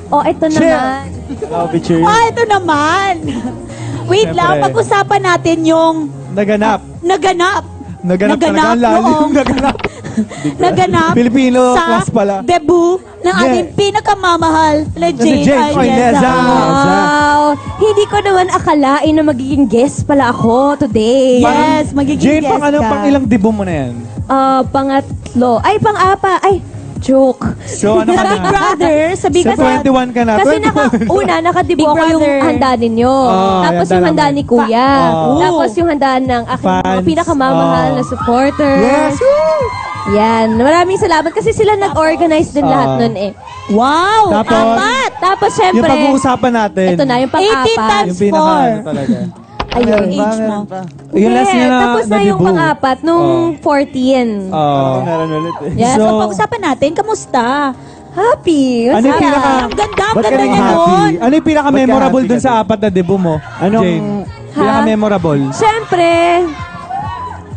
Oh, ito naman. Picture. Ito naman. Wait lang, pag-usapan natin yung Naganap. naganap Talaga, lalim. naganap Filipino sa class pala. debut ng ating pinakamamahal na Jane Jane Arneza. Wow! Hindi ko naman akalain na magiging guest pala ako today. Yes, magiging Jane, guest ka. pang ilang debut mo na yan? Pangatlo. Ay, pang-apa. Ay, joke. So, ano Sa ka Big na? Brother, sa Big Sa Brother. 21 ka na. Kasi 21. nakadibo Big ako yung Brother. handa ninyo. Tapos handa yung handa namin. ni Kuya. Oh. Tapos yung handa ng aking mga Fans. pinakamamahal na supporters. Yes! Yan. Maraming salamat kasi sila nag-organize din lahat nun eh. Wow! Tapos, Apat! Tapos Yung syempre, pag-uusapan natin. ito na yung 18 pang-apat. times Yung pinaka ano talaga. Ayun. Age mo. Yung last niya na Tapos na yung debut. pang-apat nung 14. Meron ulit eh. Yes, So- so, pag-usapan natin, kamusta? Happy. Ano yung Masaya. pinaka... Ang ganda Ba't ka niya naging nun. Ano yung pinaka-memorable Ba't ka dun happy sa apat na debut mo, Anong- Jane? Pinaka-memorable. Syempre,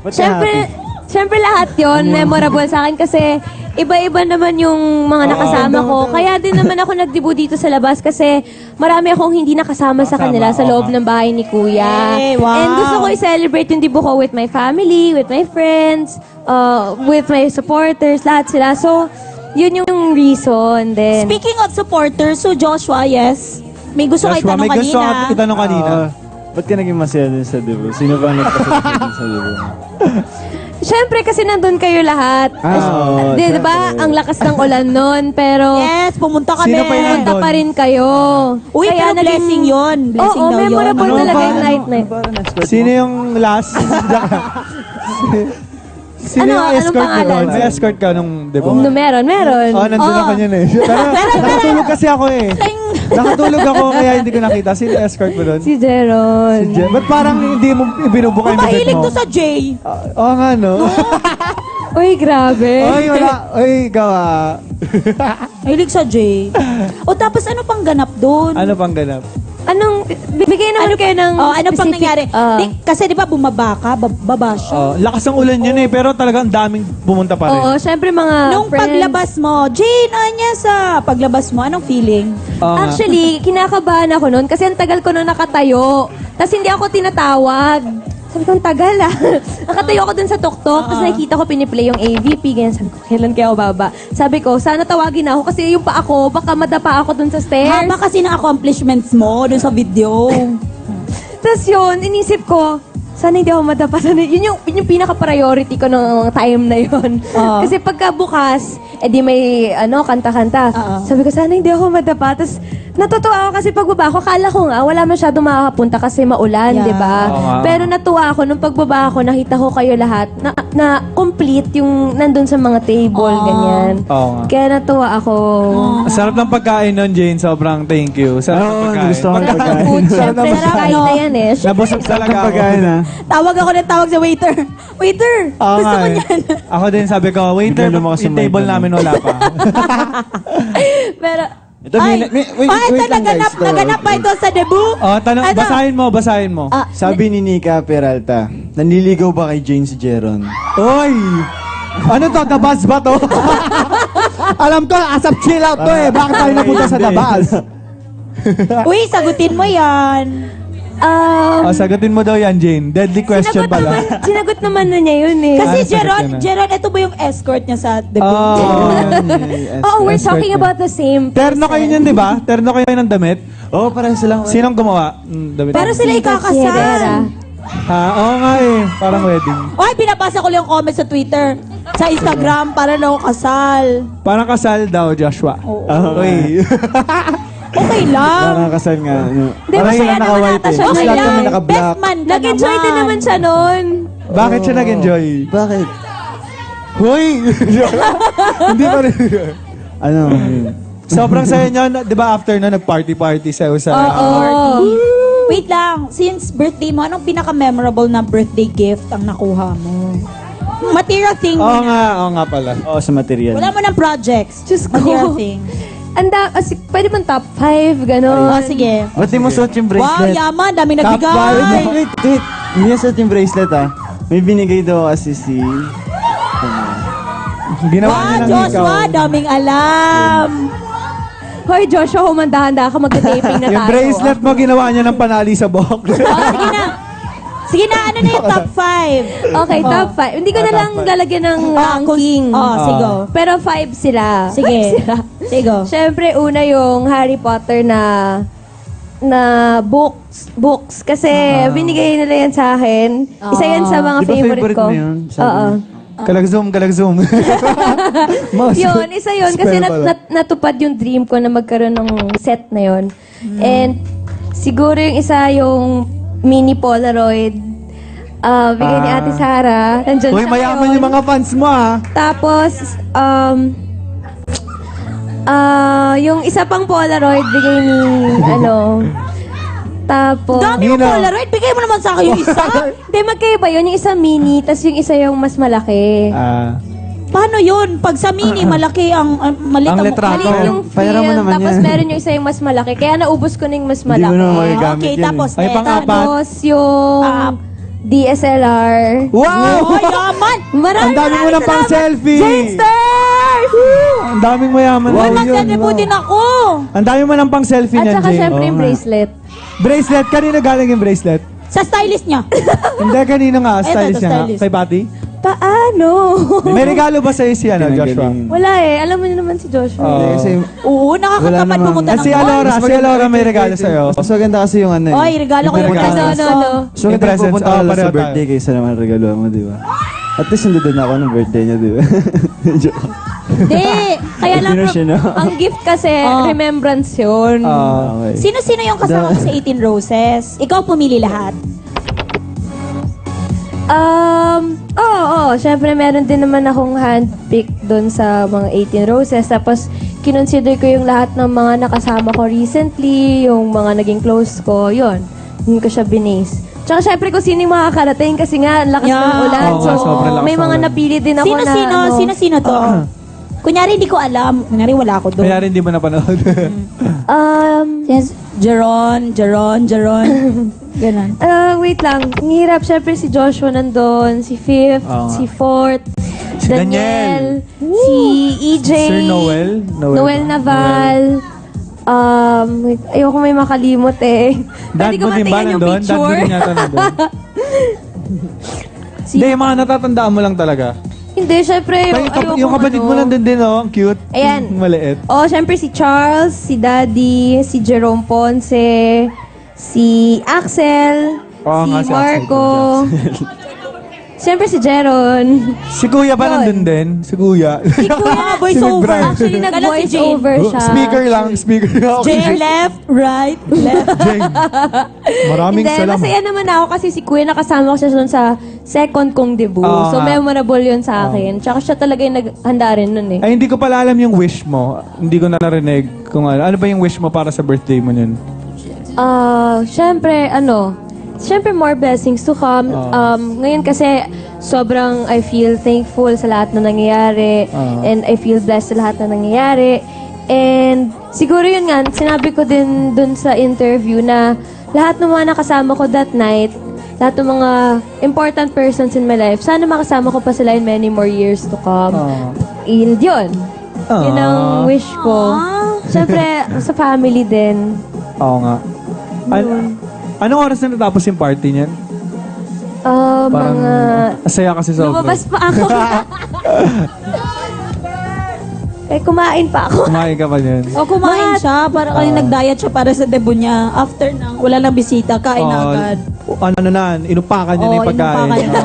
Ba't ka happy? syempre lahat yon memorable sa akin kasi iba-iba naman yung mga nakasama ko. Kaya din naman ako nag-debut dito sa labas kasi marami akong hindi nakasama sa kanila sa loob ng bahay ni Kuya. Hey, wow. And gusto ko i-celebrate yung debut ko with my family, with my friends, with my supporters, lahat sila. So, yun yung reason. Then, Speaking of supporters, so Joshua, yes. May gusto kayo Joshua, tanong may gusto kanina. ka itanong kanina. Ba't ka naging masaya din sa debut? Sino ba nagpasaya din sa debut? syempre kasi nandun kayo lahat. Oo, Di ba? Ang lakas ng ulan nun, pero... Yes, pumunta kami. Sino pa yun Punta nandun? pa rin kayo. Uy, pero blessing yun. Blessing Oo, daw yun. memorable Ano talaga ba? yung night na yun. Sino yung last? Sino Ano- yung anong escort mo pangalan? doon? May escort ka nung debut? No, meron. Oh, nandun ako yun eh. Pero nakatulog kasi ako eh. Nakatulog ako kaya hindi ko nakita. Sino yung escort mo doon? Si Jeron. Ba't parang hindi mo ibinubuka yung bibig Mahilig mo? to sa Jay. Oo nga no. Uy, grabe. Oy, wala. Oy, gawa. Mahilig sa Jay. O tapos ano pang ganap doon? Ano pang ganap? Anong, bibigay naman kayo ng ano pang specific, nangyari? ah, Kasi di ba bumaba ka, baba siya. Oh, lakas ng ulan yun eh, pero talagang daming pumunta pa rin. oo, syempre mga Nung friends. paglabas mo, Jane, anya sa paglabas mo, anong feeling? Oo nga. Actually, kinakabahan ako noon kasi ang tagal ko noon nakatayo. Tapos hindi ako tinatawag. Sabi ko, ang tagal ah. Nakatayo ako dun sa tuktok, tapos nakikita ko piniplay yung AVP, ganyan. Sabi ko, kailan kaya ako baba? Sabi ko, sana tawagin na ako kasi yung pa ako, baka madapa ako dun sa stairs. Haba kasi ng accomplishments mo doon sa video. Tapos yun, inisip ko, sana hindi ako madapa. Sana, yun yung pinaka-priority ko ng time na yun. Kasi pagka bukas, edi may kanta-kanta. Sabi ko, sana hindi ako madapa. Tapos natutuwa ako kasi pagbaba ko, kala ko nga, wala masyadong makakapunta kasi maulan, Yeah. di ba? Oo nga. Pero natuwa ako, nung pagbaba ko, nakita ko kayo lahat, na complete yung nandun sa mga table, ganyan. Oo nga. Kaya natuwa ako. Ang sarap ng pagkain nun, Jane. Sobrang thank you. Sarap ng pagkain. gusto ko ng Sarap ng pagkain. food, syempre, Sarap ng nakakain na yan eh. Nabusog talaga ako. Pagkain ha. Tawag ako ng tawag sa waiter. Waiter, Oo gusto nga ko eh. niyan. Ako din sabi ko, waiter, Bigyan mo ako sa yung table mic, namin wala pa. Pero, Ito, wait ito lang guys. naganap ba ito sa debut? Oh, tanong, Ano? basahin mo. Sabi ni Nika Peralta, nanliligaw ba kay Jane si Jeron? Oy! Ano to? The Buzz ba to? Alam ko, asap chill out to eh. Bakit tayo napunta sa The Buzz? Uy, sagutin mo yan. Oh, sagutin mo daw yan, Jane. Deadly question pala. sinagot naman na niya yun eh. Kasi sagot ka na. Jeron, ito ba yung escort niya sa debut? Oh, we're Escort talking na. about the same Terno kayo niyan, di ba? Terno kayo ng damit? Oo, parang silang... Sinong gumawa? Damit. Pero sila Si ikakasal. Herrera. Ha? Oo nga eh. Parang wedding. Ay, binabasa ko lang yung comment sa Twitter. Sa Instagram, para na ako kasal. Parang kasal daw, Joshua. Oo. Oy. Okay lang. Parang kasal nga. Di ba, Parang masaya sila naman naka-white ata eh. siya Tapos Okay lahat lang. kami Best naka-black. man ka Nag-enjoy din naman siya noon. Bakit siya nag-enjoy? Bakit? Hoy! Hindi pa rin. Ano? yun? Sobrang saya niyo, di ba after na nag-party-party sa Wait lang, since birthday mo, anong pinaka-memorable na birthday gift ang nakuha mo? Material thing. Oo nga pala. Oo, sa material. Wala mo ng projects. Diyos ko. Material thing. Pwede man top 5, gano'n. Sige. Ba't di mo suot yung Wow, bracelet? yaman. Dami Top nagbigay. Wait. Hindi niya suot yung bracelet ah. May binigay daw kasi si... Ginawa Wow, niya ng ikaw. Joshua, daming alam. Hoy, Joshua, humanda-handa ka, magka-taping na tayo. Yung bracelet mo, ginawa niya ng panali sa buhok. Sige na. Sige na, ano na yung top 5? Okay, top 5. Hindi ko na lang lalagyan ng ranking. Sige. Pero 5 sila. Sige. Sige. Siyempre, una yung Harry Potter na books. Kasi binigay nila yan sa akin. Isa yan sa mga Di ba favorite ko. mo yun? Sabi Oo. mo. Kalagzoom. Yun, isa yun. Kasi Spell pala. natupad yung dream ko na magkaroon ng set na yun. And siguro yung isa yung mini Polaroid. Bigay ni Ate Sara. Nandyan Uy, siya mayaman ngayon. yung mga fans mo, ha? Tapos, yung isa pang Polaroid, bigay ni, tapos, Dami yung Nina. Polaroid. Bigay mo naman sa akin yung isa. hindi, magkaiba yun. Yung isa mini, tapos yung isa yung mas malaki. Paano yun? Pag sa mini, malaki ang malit Ang ang letrato. mukha. Maliit yung Bayaran mo film, naman tapos yan. meron yung isa yung mas malaki. Kaya naubos ko na yung mas Hindi malaki. mo naman magagamit Okay, yan tapos Ay, next. pang-apat. Tapos yung DSLR. Wow! Oh, yaman! Ang dami mo ng pang selfie! Zenster! Ang daming mayaman. Uy, Wow, magdadebo yun, din ako. Ang dami mo ng pang selfie At niyan, saka Jay. syempre yung Oo nga. bracelet. Bracelet, kanina galing yung bracelet? Sa stylist niya. Hindi, kanina nga, Eto, stylist niya nga. stylist. Kay Patty? Paano? May regalo ba sa'yo si Joshua? Wala eh. Alam mo niyo naman si Joshua. Hindi, kasi Oo, nakakatamad Wala namang- pumunta ng Si Alora may regalo sa'yo. mas maganda kasi yung ano eh. Oy, regalo ko yung Regalo. presents ko. So, Yung kaya presents, pupunta ka lang pareho sa birthday kaysa naman regalo mo, di ba? At least nandun ako ng birthday niya, di ba? Joke. Hindi. Kaya lang, Hindi na siya, no? Ang gift kasi, Oh. remembrance yun. Okay. sino-sino yung kasama mo sa 18 Roses? Ikaw pumili lahat. Oo. Siyempre, meron din naman akong handpick doon sa mga 18 Roses. Tapos, kinonsider ko yung lahat ng mga nakasama ko recently, yung mga naging close ko, yun. Hindi ko siya binase. Tsaka syempre kung sino yung makakarating kasi nga, ang lakas ng Yeah. ulan. Oo So, nga, sobrang lakas may ng mga ulan. napili din ako na... Sino-sino to? Kunyari, hindi ko alam. Kunyari, wala ako doon. Kaya rin di mo napanood. Yes, Jeron. Ganon. Wait lang. Ang hirap. Syempre si Joshua nandun, si Fifth, Oo nga. si Fourth, Si Daniel. si EJ, Sir Noel. Noel Naval. Wait, ayoko may makalimot eh. Dad Pwede ko mo din ba matingnan yung nandun? Dad mo picture. din yata nandun. Hindi, yung mga natatandaan mo lang talaga. Hindi, syempre Yung kapatid mo nandun din, oh. Ang cute. Ayan. Maliit. Oh, syempre si Charles, si Daddy, si Jerome Ponce, si Axel, Oo nga, si si Axel. Marco. Syempre si Jeron. Si Kuya ba Yun. nandun din? Si Kuya. Si Kuya, voice Si over. Brian. actually Kala si nag-voice Jane. over siya. Speaker lang. Jane, left, right, left. Jane. Maraming Hindi, salamat. masaya naman ako kasi si Kuya nakasama ko siya doon sa second kong debut. Oo So, nga. memorable yun sa akin. Tsaka siya talaga yung naghanda rin nun eh. Ay, hindi ko pala alam yung wish mo. Hindi ko na narinig kung ano. Ano ba yung wish mo para sa birthday mo yun? Siyempre more blessings to come. Ngayon kasi sobrang I feel thankful sa lahat na nangyayari and I feel blessed sa lahat na nangyayari. And siguro yun nga, sinabi ko din dun sa interview na lahat ng mga nakasama ko that night, lahat ng mga important persons in my life, sana makasama ko pa sila in many more years to come. And yun. Yun ang wish ko. Siyempre, sa family din. Oo nga. Anong oras na natapos yung party niyan? Mga... Asaya kasi sobra. Lumabas pa ako. Kumain pa ako. Kumain ka pa niyan. O kumain siya, para nag-diet siya para sa debut niya. After nang wala nang bisita, kain na agad. Ano na, inupakan niya na yung pagkain. inupakan na.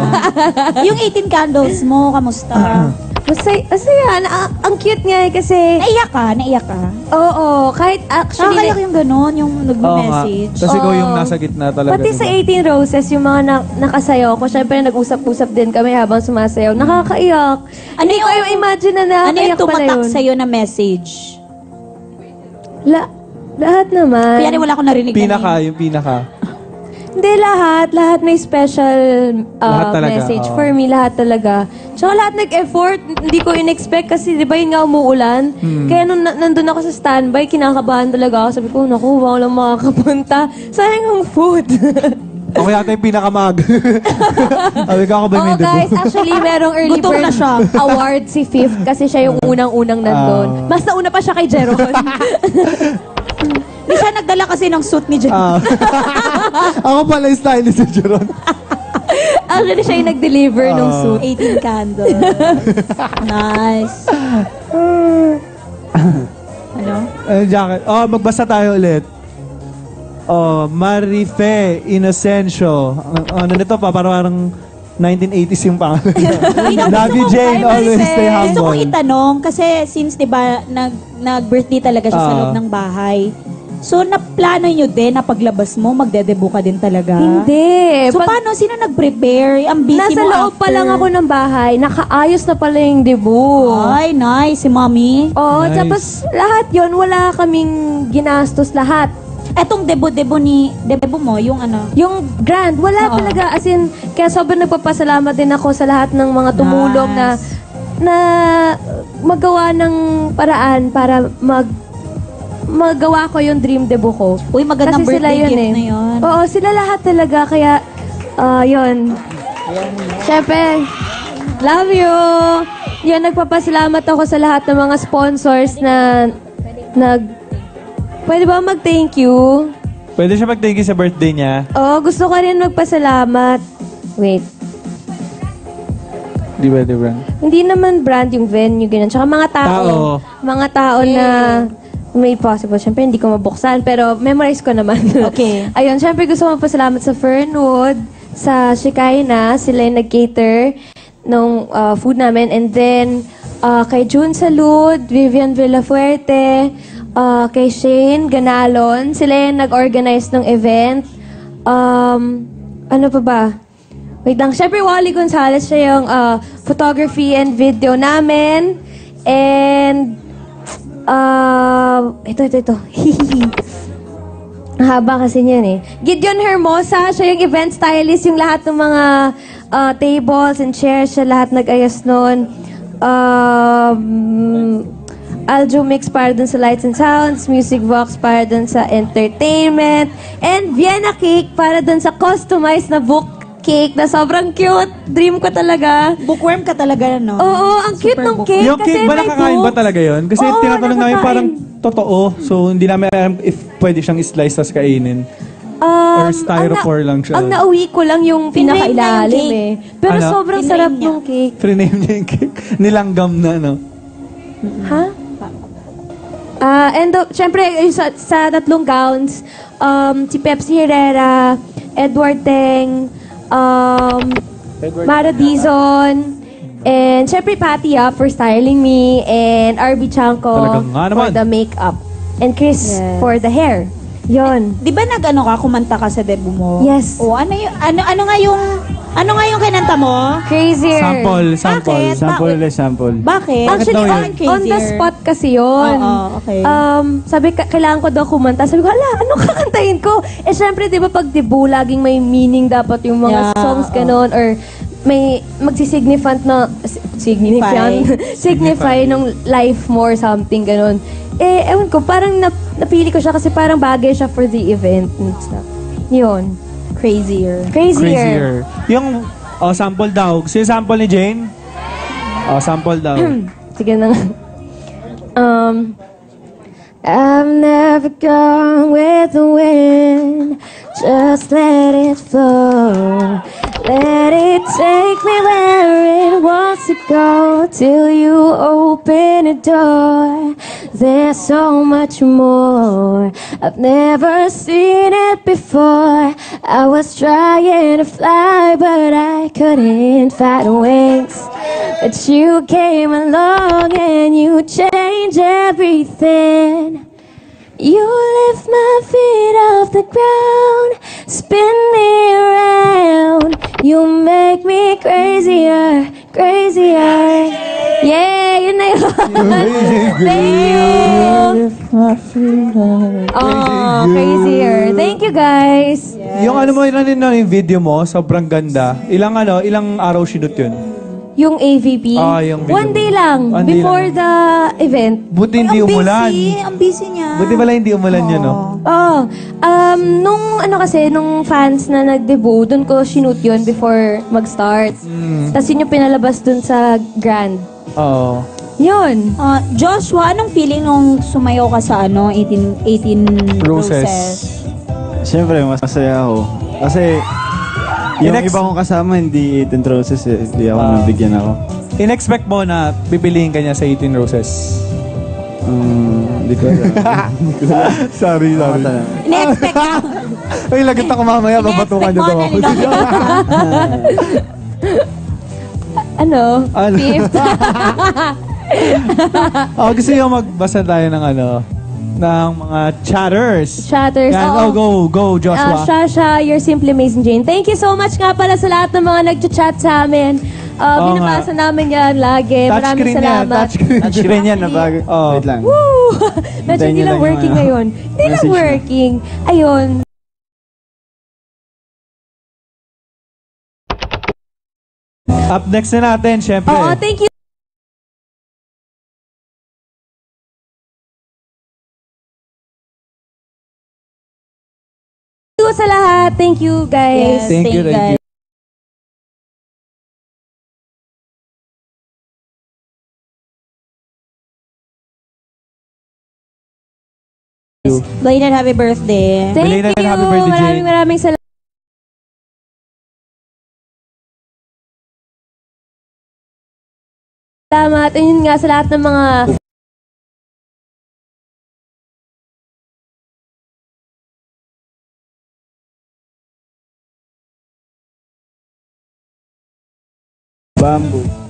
Yung 18 candles mo, kamusta? Masaya. Ang cute nga eh kasi... Naiyak ka? Oo, kahit actually... Nakakayak yung gano'n, yung Oo nga. nag-message. Tapos ikaw yung Oo. nasa gitna talaga. Pati diba? sa 18 Roses, yung mga nakasayaw ko, syempre nag-usap-usap din kami habang sumasayaw. Nakakaiyak. Ano Hindi ko yung- imagine na Ano yung nakakaiyak pala tumatak yun. sa'yo na message? Lahat naman. Kaya wala akong narinig Yung pinaka. Hindi lahat. Lahat may special Lahat talaga, message oo. for me. Lahat talaga. Tsaka lahat nag-effort. Hindi ko in-expect kasi di ba yun nga umuulan. Kaya nung nandun ako sa standby, kinakabahan talaga ako. Sabi ko, naku, wala lang makakapunta. Sayang ang food. Ako yata yung pinakamag. Sabi ko ako ba may Oo guys, actually merong early Gutom na bird siya. award si Fifth kasi siya yung unang-unang nandun. Mas nauna pa siya kay Jeron. Hindi siya nagdala kasi ng suit ni Jen. Ako pala yung stylist ni Jeron. Actually siya yung nag-deliver ng suit. 18 candles. Nice. Ano? Jacket. Magbasa tayo ulit. Marife Inocencio. Ano nito pa? Parang 1980s yung pangalan. Love you, Jane. Always stay Gusto humble. kong itanong, kasi since, di ba, nag-birthday talaga siya sa Oo. loob ng bahay. So, naplano nyo din na paglabas mo, magdedebo ka din talaga? Hindi. So, paano? Sino nag-prepare? Ang busy Nasa mo loob pa after. lang ako ng bahay, nakaayos na pala yung debut. Ay, nice. Si mommy. Oo, Nice. tapos lahat yon wala kaming ginastos lahat. Etong debo mo, yung ano? Yung grand, wala Oo. talaga. As in, kaya sobrang nagpapasalamat din ako sa lahat ng mga tumulong Nice. na magawa ng paraan para magawa ko yung dream debut ko. Uy, magandang Kasi sila birthday yun gift eh. na yun. Oo, sila lahat talaga. Kaya, yun. Siyempre, love you! Yun, nagpapasalamat ako sa lahat ng mga sponsors na Pwede ba mag-thank you? Pwede siya mag-thank you sa birthday niya. Oo, gusto ko rin magpasalamat. Wait. Di ba, di ba? Hindi naman brand yung venue, ganyan. Tsaka mga tao. Mga tao na may possible. Siyempre, hindi ko mabuksan. Pero memorize ko naman. Okay. Ayun, siyempre gusto ko magpasalamat sa Fernwood, sa Shekinah. Sila yung nag-cater nung food namin. And then, kay June Salud, Vivian Villafuerte, kay Shane Ganalon. Sila yung nag-organize ng event. Ano pa ba? Wait lang. Siyempre, Wally Gonzalez, siya yung photography and video namin. And, ito. Ang haba kasi niyan eh. Gideon Hermosa, siya yung event stylist, yung lahat ng mga tables and chairs, siya lahat nag-ayos nun. Aljo Mix para dun sa Lights and Sounds, Music Box para dun sa entertainment, and Vienna Cake para dun sa customized na book cake na sobrang cute. Dream ko talaga. Bookworm ka talaga, no? Oo, ang cute ng cake. Yung cake kasi ba may nakakain ba books. talaga yun? Kasi Oo, tinatanong namin nakakain. parang totoo. So, hindi namin alam if pwede siyang slice tas kainin. Or styrofoam lang siya. Ang nauwi ko lang yung Pinrame na yung pinakailalim cake. eh. Pero Ano? sobrang Pinrame sarap niya. ng cake. Free-name niya yung cake. Nilanggam na, no? Ha? And syempre, yung sa tatlong gowns, si Pepsi Herrera, Edward Teng, Mara Dizon, and syempre Patty for styling me, and RB Chanko Talagang nga naman. for the makeup, and Chris Yes. for the hair. Yon. Di ba nag-ano ka, kumanta ka sa debut mo? Yes. O, ano nga yung kinanta mo? Crazier. Sample. Bakit? Sample ulit, sample. Bakit? Actually, daw on, yun? on the Crazier? spot kasi yun. Oo, okay. Sabi, kailangan ko daw kumanta. Sabi ko, anong kakantahin ko? Eh, syempre, di ba, pag debut, laging may meaning dapat yung mga Yeah, songs, ganon, or may magsisignificant na, signify nung life mo or something, ganon. Eh, ewan ko, parang napili ko siya kasi parang bagay siya for the event and stuff. Yun. Crazier. Crazier. Yung sample daw. Gusto yung sample ni Jane? Sample daw. Sige na nga. I've never gone with the wind. Just let it flow. Let it take me where it wants to go till you open a door. There's so much more. I've never seen it before. I was trying to fly, but I couldn't find wings. But you came along and you changed everything. You lift my feet off the ground, spin me around. You make me crazier, crazier. Yeah, yun na yun. Thank you. Oh, crazier. Thank you, guys. Yung ano mo, yung video mo, sobrang ganda. Ilang araw sinut yun? Yung AVP. Yung One day lang, One day before lang. the event. Buti hindi umulan. Ang busy niya. Buti pala hindi umulan yun, no? Oh, nung fans na nag-debut, doon ko shoot yun before mag-start. Tapos yun yung pinalabas doon sa Grand. Oo. Yun. Joshua, anong feeling nung sumayaw ka sa 18 Roses. Siyempre, masaya ako. Kasi, yung iba kong kasama, hindi 18 roses eh. Hindi ako nabigyan ako. In-expect mo na pipiliin ka niya sa 18 Roses? Hindi ko alam. Sorry. In-expect ka. Ay, lagot ako mamaya, babatukan niyo daw ako. Ano? Ano? Fifth. Gusto niyo magbasa tayo ng ng mga chatters. Chatters, oo. Go, Joshua. Shasha, you're simply amazing, Jane. Thank you so much nga pala sa lahat ng mga nag-chat sa amin. Binabasa namin yan lagi. Maraming salamat. Touchscreen yan, nabago. Oh. Wait lang. Woo! Medyo Hintayin hindi niyo lang lang working yung, ngayon. Hindi lang message na. working. Ayun. Up next na natin, syempre. Oo, thank you. Thank you sa lahat. Thank you, guys. Yes, Thank you, thank you. Belated happy birthday. Thank Belated you. happy birthday, Jane. Maraming salamat. Salamat. Ayun nga sa lahat ng mga Bamboo.